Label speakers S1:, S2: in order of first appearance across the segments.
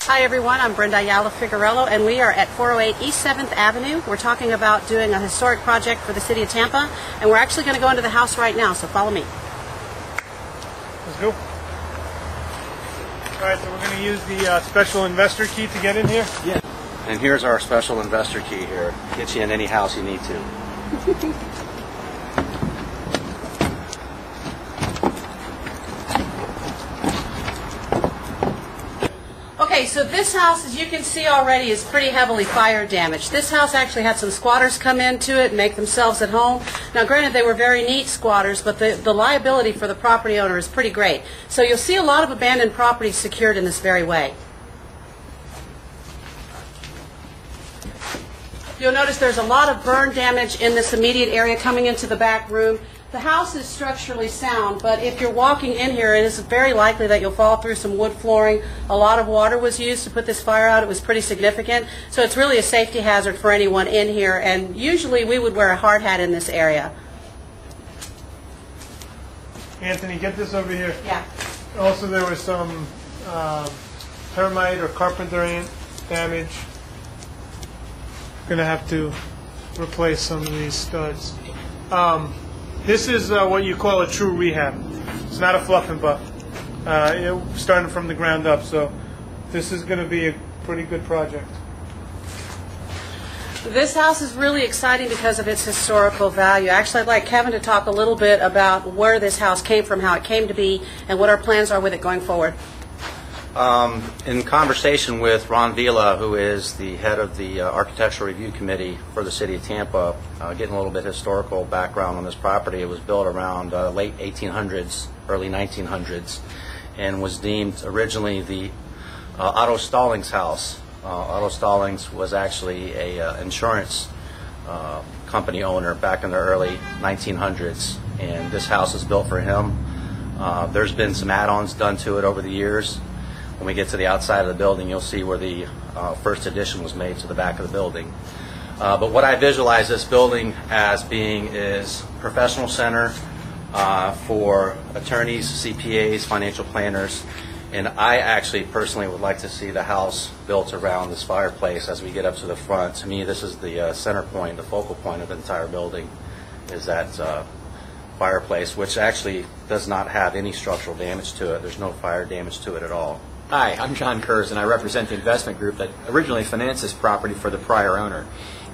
S1: Hi everyone, I'm Brenda Ayala Figueruelo and we are at 408 East 7th Avenue. We're talking about doing a historic project for the city of Tampa, and we're actually going to go into the house right now, so follow me.
S2: Let's go. Alright, so we're going to use the special investor key to get in here?
S3: Yeah. And here's our special investor key here. Get you in any house you need to.
S1: Okay, so this house, as you can see already, is pretty heavily fire damaged. This house actually had some squatters come into it and make themselves at home. Now granted, they were very neat squatters, but the liability for the property owner is pretty great. So you'll see a lot of abandoned properties secured in this very way. You'll notice there's a lot of burn damage in this immediate area coming into the back room. The house is structurally sound, but if you're walking in here, it is very likely that you'll fall through some wood flooring. A lot of water was used to put this fire out. It was pretty significant. So it's really a safety hazard for anyone in here, and usually we would wear a hard hat in this area.
S2: Anthony, get this over here.
S1: Yeah.
S2: Also, there was some termite or carpenter ant damage. Going to have to replace some of these studs. This is what you call a true rehab. It's not a fluff and buff. Starting from the ground up, so this is going to be a pretty good project.
S1: This house is really exciting because of its historical value. Actually, I'd like Kevin to talk a little bit about where this house came from, how it came to be, and what our plans are with it going forward.
S3: In conversation with Ron Vila, who is the head of the Architectural Review Committee for the City of Tampa, getting a little bit historical background on this property. It was built around late 1800s, early 1900s, and was deemed originally the Otto Stallings house. Otto Stallings was actually a insurance company owner back in the early 1900s, and this house was built for him. There's been some add-ons done to it over the years. When we get to the outside of the building, you'll see where the first addition was made to the back of the building. But what I visualize this building as being is professional center for attorneys, CPAs, financial planners, and I actually personally would like to see the house built around this fireplace as we get up to the front. To me, this is the center point, the focal point of the entire building, is that fireplace, which actually does not have any structural damage to it. There's no fire damage to it at all.
S4: Hi, I'm John Kurz, and I represent the investment group that originally financed this property for the prior owner.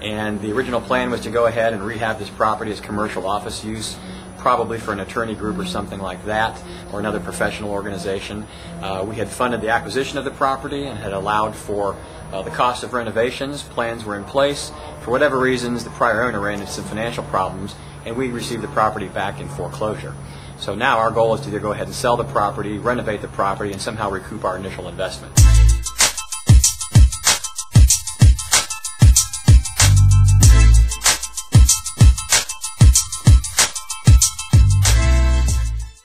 S4: And the original plan was to go ahead and rehab this property as commercial office use, probably for an attorney group or something like that, or another professional organization. We had funded the acquisition of the property and had allowed for the cost of renovations. Plans were in place. For whatever reasons, the prior owner ran into some financial problems, and we received the property back in foreclosure. So now our goal is to either go ahead and sell the property, renovate the property, and somehow recoup our initial investment.